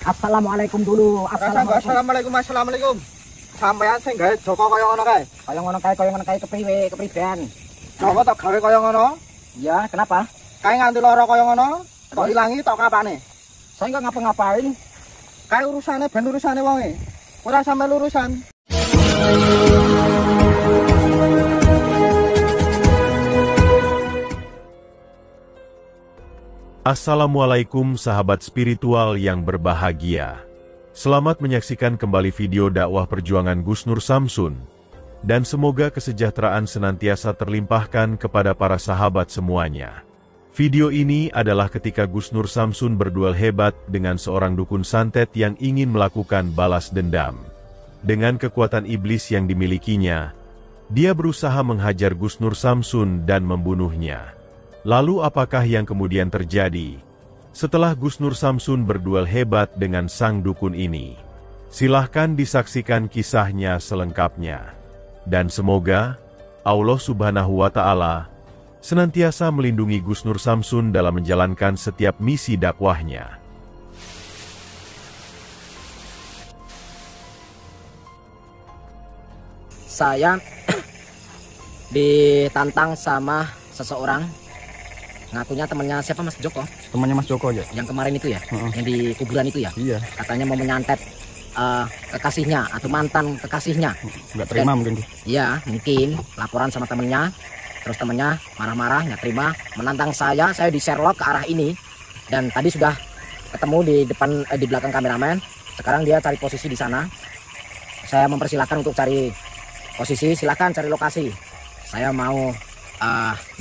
Assalamualaikum dulu. Assalamualaikum. Assalamualaikum. Sampeyan sing gawe Joko kaya ngono kae. Kaya ngono kae kepriben. Joko tak gawe kaya ngono? Iya, kenapa? Kae nganti lara kaya ngono, kok ilangi tok kapane? Saya enggak ngapa-ngapain. Kae urusane wonge. Ora sampe lurusan. Assalamualaikum sahabat spiritual yang berbahagia. Selamat menyaksikan kembali video dakwah perjuangan Gus Nur Samsun. Dan semoga kesejahteraan senantiasa terlimpahkan kepada para sahabat semuanya. Video ini adalah ketika Gus Nur Samsun berduel hebat dengan seorang dukun santet yang ingin melakukan balas dendam. Dengan kekuatan iblis yang dimilikinya, dia berusaha menghajar Gus Nur Samsun dan membunuhnya. Lalu apakah yang kemudian terjadi setelah Gus Nur Samsun berduel hebat dengan sang dukun ini? Silahkan disaksikan kisahnya selengkapnya. Dan semoga Allah Subhanahu wa Ta'ala senantiasa melindungi Gus Nur Samsun dalam menjalankan setiap misi dakwahnya. Saya ditantang sama seseorang. Ngakunya temannya siapa, Mas Joko? Temannya Mas Joko ya? Yang kemarin itu ya? Yang di kuburan itu ya? Iya. Katanya mau menyantet kekasihnya atau mantan kekasihnya. Nggak terima mungkin. Iya, mungkin laporan sama temennya. Terus temennya marah-marah, nggak terima, menantang saya di Sherlock ke arah ini. Dan tadi sudah ketemu di belakang kameramen. Sekarang dia cari posisi di sana. Saya mempersilahkan untuk cari posisi, silakan cari lokasi. Saya mau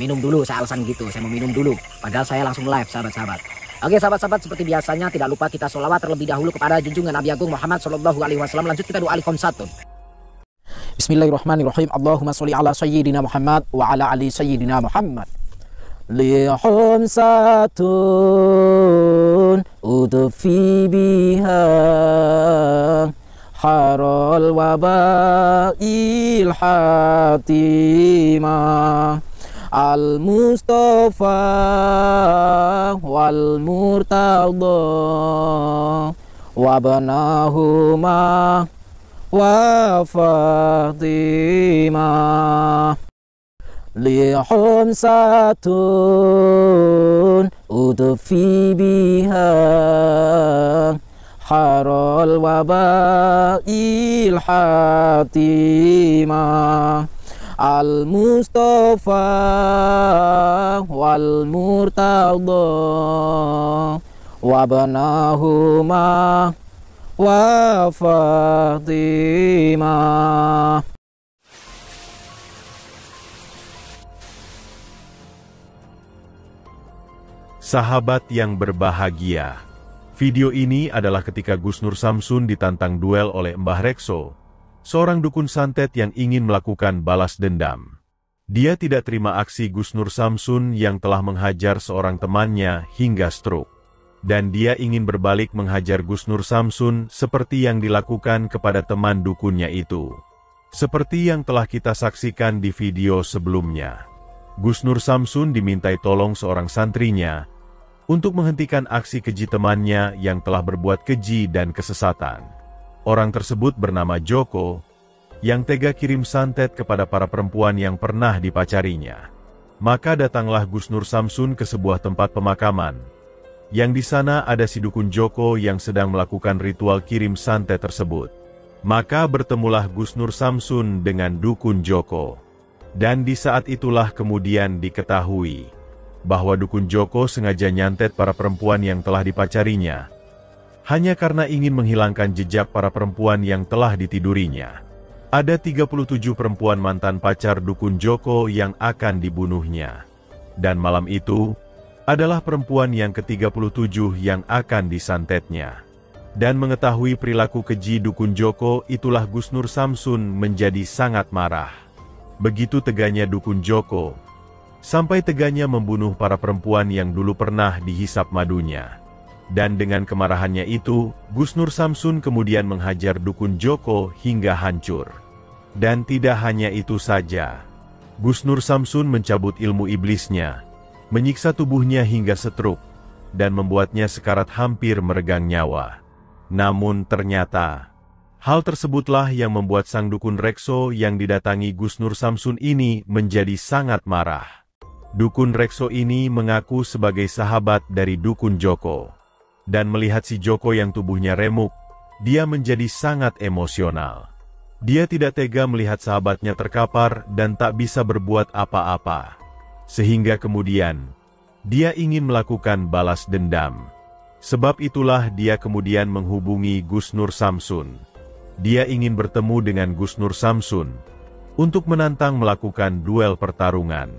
minum dulu, saya alasan gitu, saya mau minum dulu. Padahal saya langsung live, sahabat-sahabat. Oke, sahabat-sahabat, seperti biasanya tidak lupa kita sholawat terlebih dahulu kepada junjungan Nabi Agung Muhammad Shallallahu Alaihi Wasallam. Lanjut kita doa al-khamsatun. Bismillahirrahmanirrahim. Allahumma sholli ala sayyidina Muhammad wa ala ali sayyidina Muhammad. Li-khamsatun udfi biha harul waba'il hatimah al-Mustafa wal Murtada wabnahuma wa Fatimah li-khamsatun udfi biha harul waba'il hatimah al-Mustafa wal Murtada wabnahuma wa Fatimah. Sahabat yang berbahagia, video ini adalah ketika Gus Nur Samsun ditantang duel oleh Mbah Rekso, seorang dukun santet yang ingin melakukan balas dendam. Dia tidak terima aksi Gus Nur Samsun yang telah menghajar seorang temannya hingga stroke. Dan dia ingin berbalik menghajar Gus Nur Samsun seperti yang dilakukan kepada teman dukunnya itu. Seperti yang telah kita saksikan di video sebelumnya. Gus Nur Samsun dimintai tolong seorang santrinya untuk menghentikan aksi keji temannya yang telah berbuat keji dan kesesatan. Orang tersebut bernama Joko, yang tega kirim santet kepada para perempuan yang pernah dipacarinya. Maka datanglah Gus Nur Samsun ke sebuah tempat pemakaman, yang di sana ada si dukun Joko yang sedang melakukan ritual kirim santet tersebut. Maka bertemulah Gus Nur Samsun dengan dukun Joko. Dan di saat itulah kemudian diketahui bahwa dukun Joko sengaja nyantet para perempuan yang telah dipacarinya, hanya karena ingin menghilangkan jejak para perempuan yang telah ditidurinya. Ada 37 perempuan mantan pacar dukun Joko yang akan dibunuhnya. Dan malam itu adalah perempuan yang ke-37 yang akan disantetnya. Dan mengetahui perilaku keji dukun Joko, itulah Gus Nur Samsun menjadi sangat marah. Begitu teganya dukun Joko, sampai teganya membunuh para perempuan yang dulu pernah dihisap madunya. Dan dengan kemarahannya itu, Gus Nur Samsun kemudian menghajar dukun Joko hingga hancur. Dan tidak hanya itu saja, Gus Nur Samsun mencabut ilmu iblisnya, menyiksa tubuhnya hingga stroke, dan membuatnya sekarat hampir meregang nyawa. Namun ternyata, hal tersebutlah yang membuat sang dukun Rekso yang didatangi Gus Nur Samsun ini menjadi sangat marah. Dukun Rekso ini mengaku sebagai sahabat dari dukun Joko. Dan melihat si Joko yang tubuhnya remuk, dia menjadi sangat emosional. Dia tidak tega melihat sahabatnya terkapar dan tak bisa berbuat apa-apa. Sehingga kemudian, dia ingin melakukan balas dendam. Sebab itulah dia kemudian menghubungi Gus Nur Samsun. Dia ingin bertemu dengan Gus Nur Samsun untuk menantang melakukan duel pertarungan.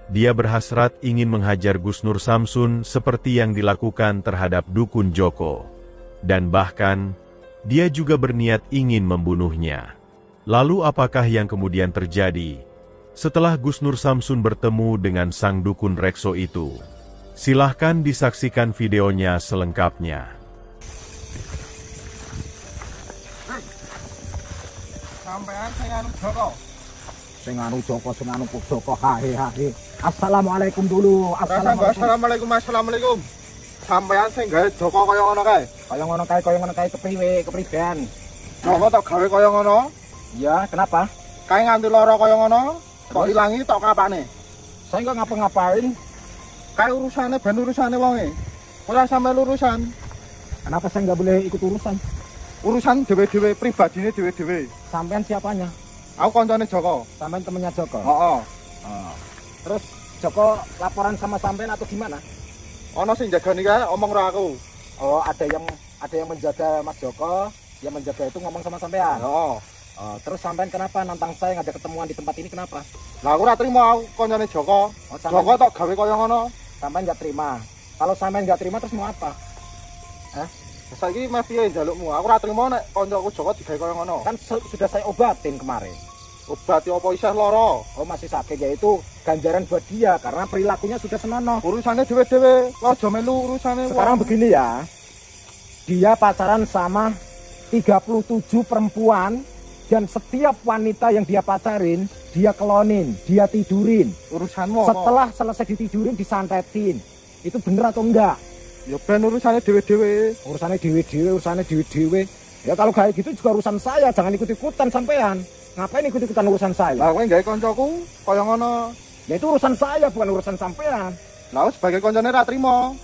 Dia berhasrat ingin menghajar Gus Nur Samsun seperti yang dilakukan terhadap dukun Joko. Dan bahkan, dia juga berniat ingin membunuhnya. Lalu apakah yang kemudian terjadi setelah Gus Nur Samsun bertemu dengan sang dukun Rekso itu? Silahkan disaksikan videonya selengkapnya. Sampean sing anu Joko. Sing anu Joko, sing anu Joko, hahe. Assalamualaikum dulu. Assalamualaikum. Sampean sing gawe Joko kaya ngono kae. Kaya ngono kae kepriben. Joko tok gawe kaya ngono. Iya, kenapa? Kae nganti lara kaya ngono, kok ilangi tok kapane. Saya nggak ngapa-ngapain. Kae urusane ben urusane wonge. Ora sampe urusan. Kenapa saya nggak boleh ikut urusan? Urusan dhewe-dhewe pribadine dhewe-dhewe. Sampean siapanya? Aku koncone Joko. Sampean temennya Joko? Heeh. Terus Joko laporan sama sampean atau gimana? Ono sing jagani kae omong ora aku. Oh, ada yang menjaga Mas Joko, yang menjaga itu ngomong sama sampean. Heeh. Terus sampean kenapa nantang saya ngajak ketemuan di tempat ini, kenapa? Lah aku ora trimo aku koncone Joko. Joko tok gawe kaya ngono. Sampean nggak terima. Kalau sampean nggak terima terus mau apa? Saiki meh piye njalukmu? Aku ora trimo nek kancaku Joko digawe kaya ngono. Kan sudah saya obatin kemarin. Obati apa isih lara? Oh, masih sakit, yaitu ganjaran buat dia karena perilakunya sudah senonoh. Urusane dhewe-dhewe, aja melu urusane. Sekarang begini ya. Dia pacaran sama 37 perempuan dan setiap wanita yang dia pacarin, dia kelonin, dia tidurin. Urusanmu apa? Setelah selesai ditidurin, disantetin. Itu bener atau enggak? Ya ben urusane dhewe-dhewe. Urusannya dewe-dewe. Ya kalau kayak gitu juga urusan saya, jangan ikut-ikutan sampean. Ngapain ikut-ikutan urusan saya? Lah kowe gawe kancaku kaya ngono. Ya itu urusan saya, bukan urusan sampean. Lah aku sebagai kancane ra trimo.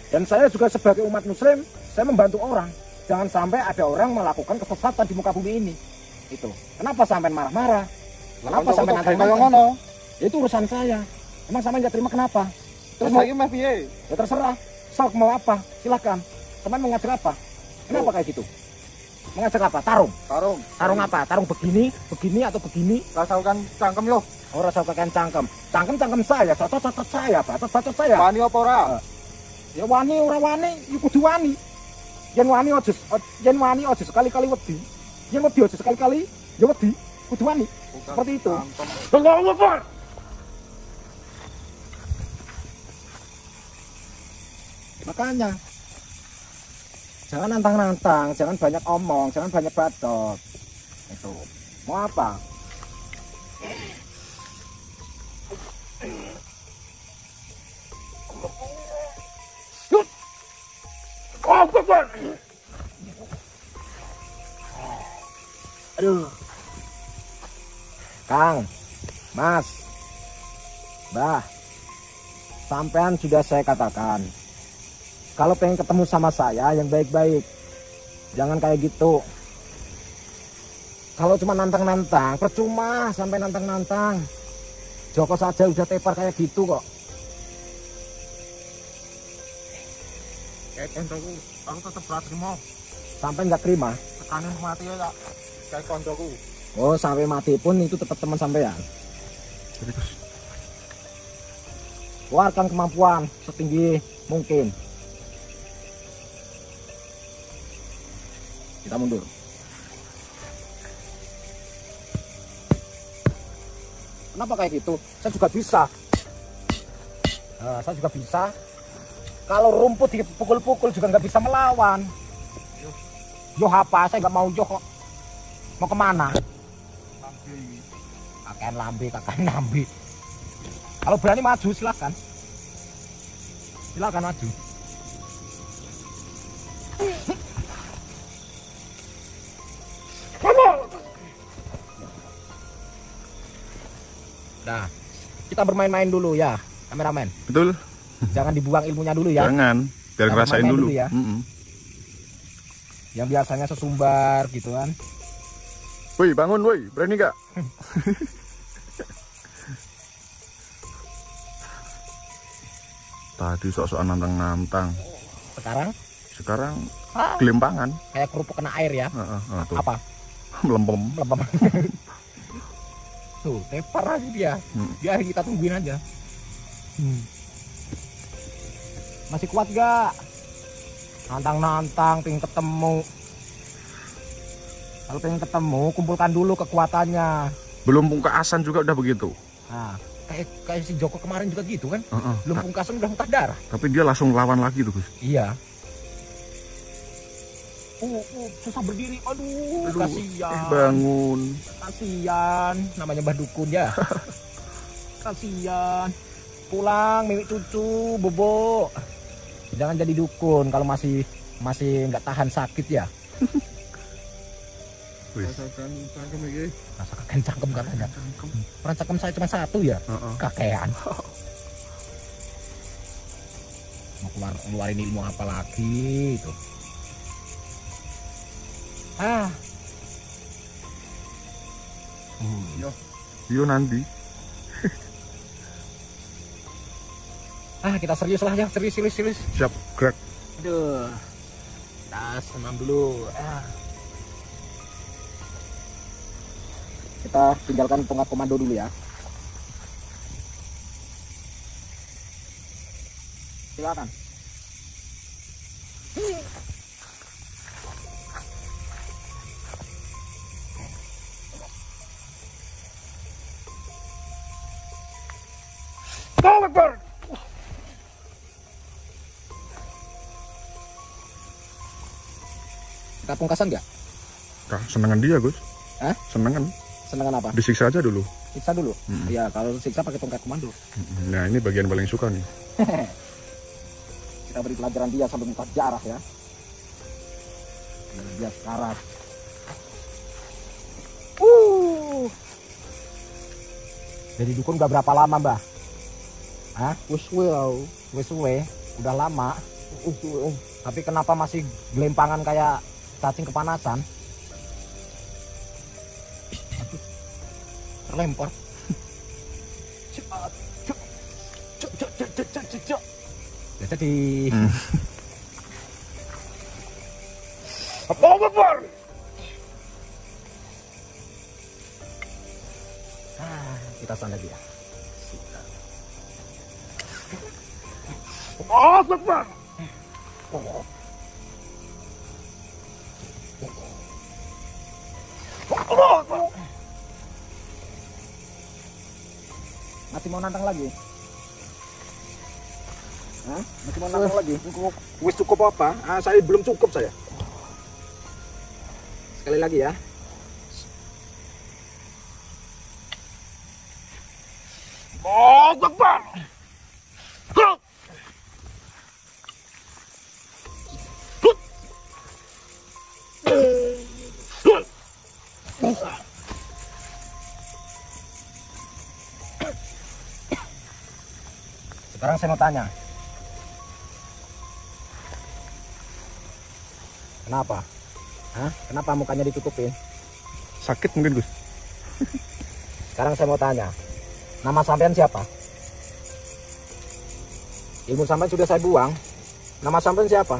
Dan saya juga sebagai umat muslim, saya membantu orang. Jangan sampai ada orang melakukan kesesatan di muka bumi ini. Itu. Kenapa sampean marah-marah? Kenapa sampean kaya ngono? Ya itu urusan saya. Emang sampean nggak terima kenapa? Terus lagi meh piye? Ya terserah. Sok mau apa? Silakan. Sampean mau ngajar apa? Kenapa kayak gitu? Mengajar apa? Tarung. Tarung apa? Tarung begini atau begini? Rasakan cangkem yo. Oh, rasakan cangkem. Cangkem saya, cocot saya, bacot saya. Wani apa ora? Ya wani ora wani, ya kudu wani. Yen wani aja sekali-kali wedi. Yen wedi aja sekali-kali ya wedi, kudu wani. Seperti itu. Allahu Akbar. Makanya jangan nantang-nantang, jangan banyak omong, jangan banyak bacot. Itu. Mau apa? Aduh. Kang, Mas, Mbah, sampean sudah saya katakan, kalau pengen ketemu sama saya yang baik-baik, jangan kayak gitu. Kalau cuma nantang-nantang, percuma sampai nantang-nantang. Joko saja udah tepar kayak gitu kok. Kayak koncoku, aku tetep ora trimo. Sampai nggak terima. Tekanan mati ya tak. Kayak koncoku. Oh, sampai mati pun itu tetap teman sampean. Keluarkan kemampuan setinggi mungkin. Kita mundur. Kenapa kayak gitu? Saya juga bisa. Nah, saya juga bisa. Kalau rumput dipukul-pukul juga nggak bisa melawan. Yo apa? Saya nggak mau yo kok. Mau kemana? Kakek lambe. Kalau berani maju silakan. Silakan maju. Nah, kita bermain-main dulu ya, kameramen. Betul. Jangan dibuang ilmunya dulu ya. Jangan, biar Jangan ngerasain main-main dulu. dulu ya. Yang biasanya sesumbar gitu kan. Woi, bangun woi, berani gak? Tadi sok-sokan nantang-nantang. Sekarang Gelimpangan. kayak kerupuk kena air ya. Tuh. Apa? Melempem. Melempem. Tuh, tepar aja dia. Biar kita tungguin aja. Masih kuat gak? Nantang-nantang, pengen ketemu. Kalau pengen ketemu, kumpulkan dulu kekuatannya. Belum pungkasan juga udah begitu. Nah, kayak si Joko kemarin juga gitu kan. Belum pungkasan udah muntah darah. Tapi dia langsung lawan lagi tuh, Gus. Iya. Susah berdiri. Aduh, kasihan. Bangun. Kasihan, namanya Mbah Dukun ya. Kasihan. Pulang, mimik cucu, bobo. Jangan jadi dukun kalau masih nggak tahan sakit ya. Rasakan cangkem iki. Rasakan cangkem katanya. Orang cangkem saya cuma satu ya. Kakean. Mau keluarin ilmu apa lagi itu? Yo nanti. Kita serius lah ya, serius. Siap, gerak. Aduh. Kita senam dulu. Kita tinggalkan tonggak komando dulu ya. Silakan. Kita pungkasan nggak? Senengan dia, Gus. Hah? Senengan. Senengan apa? Disiksa aja dulu. Siksa dulu. Ya, kalau siksa pakai tongkat komando. Nah, ini bagian paling suka nih. Kita beri pelajaran dia sampai muntah darah ya. Biar dia sekarat. Jadi dukun udah berapa lama, Mbah? Hah? Wis suwe. Udah lama. Tapi kenapa masih gelimpangan kayak cacing kepanasan? Terlempar. Ya jadi. Apa kabar? Kita sana dia. Oh, Akbar. Masih mau nantang lagi? Hah? Masih mau nantang lagi? Wis cukup apa? Saya belum cukup saya. Sekali lagi ya. Oh, Akbar. Sekarang saya mau tanya. Kenapa? Hah? Kenapa mukanya ditutupin? Sakit mungkin, Gus. Sekarang saya mau tanya. Nama sampean siapa? Ilmu sampean sudah saya buang. Nama sampean siapa?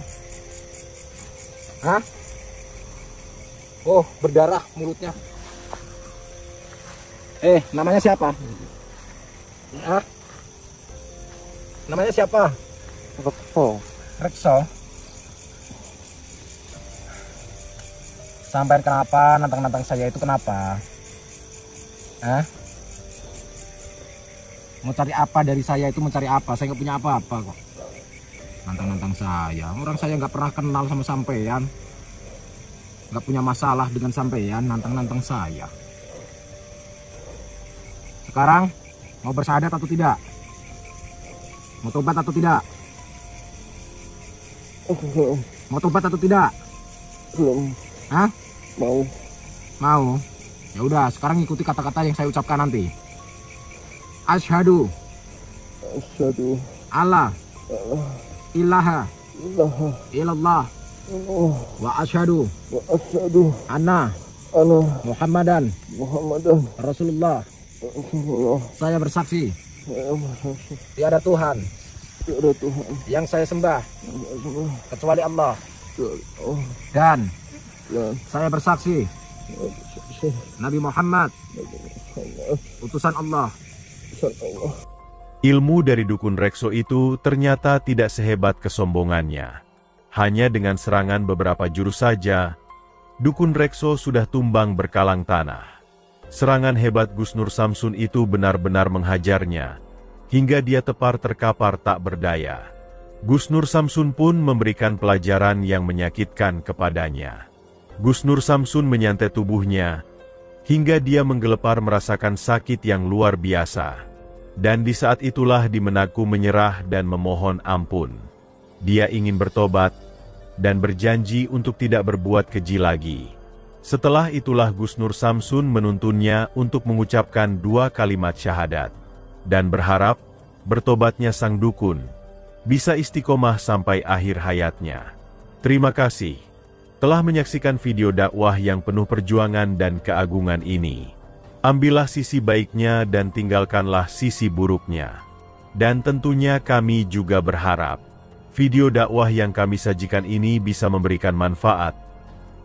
Hah? Oh, berdarah mulutnya. Namanya siapa? Hah? Namanya siapa? Rekso. Sampai kenapa nantang-nantang saya itu kenapa? Hah? Mau cari apa dari saya itu, mau cari apa? Saya nggak punya apa-apa kok. Nantang-nantang saya. Orang saya nggak pernah kenal sama sampean. Nggak punya masalah dengan sampean, nantang-nantang saya. Sekarang mau bersyahadat atau tidak? Mau tobat atau tidak? Mau tobat atau tidak? Belum. Hah? Mau. Mau. Ya udah, sekarang ikuti kata-kata yang saya ucapkan nanti. Asyhadu alla ilaha illallah wa asyhadu anna Muhammadan Rasulullah. Saya bersaksi tiada Tuhan yang saya sembah kecuali Allah, dan saya bersaksi Nabi Muhammad utusan Allah. Ilmu dari dukun Rekso itu ternyata tidak sehebat kesombongannya. Hanya dengan serangan beberapa jurus saja, dukun Rekso sudah tumbang berkalang tanah. Serangan hebat Gus Nur Samsun itu benar-benar menghajarnya, hingga dia tepar terkapar tak berdaya. Gus Nur Samsun pun memberikan pelajaran yang menyakitkan kepadanya. Gus Nur Samsun menyantet tubuhnya, hingga dia menggelepar merasakan sakit yang luar biasa. Dan di saat itulah Dimenaku menyerah dan memohon ampun. Dia ingin bertobat, dan berjanji untuk tidak berbuat keji lagi. Setelah itulah Gus Nur Samsun menuntunnya untuk mengucapkan 2 kalimat syahadat, dan berharap bertobatnya sang dukun bisa istiqomah sampai akhir hayatnya. Terima kasih telah menyaksikan video dakwah yang penuh perjuangan dan keagungan ini. Ambillah sisi baiknya dan tinggalkanlah sisi buruknya. Dan tentunya kami juga berharap video dakwah yang kami sajikan ini bisa memberikan manfaat,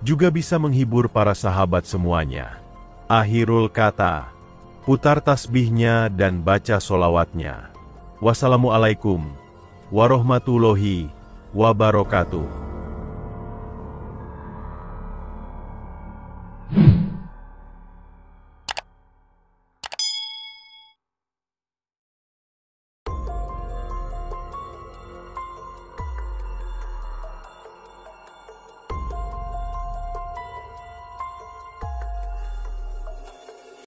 juga bisa menghibur para sahabat semuanya. Akhirul kata, putar tasbihnya dan baca solawatnya. Wassalamualaikum warahmatullahi wabarakatuh.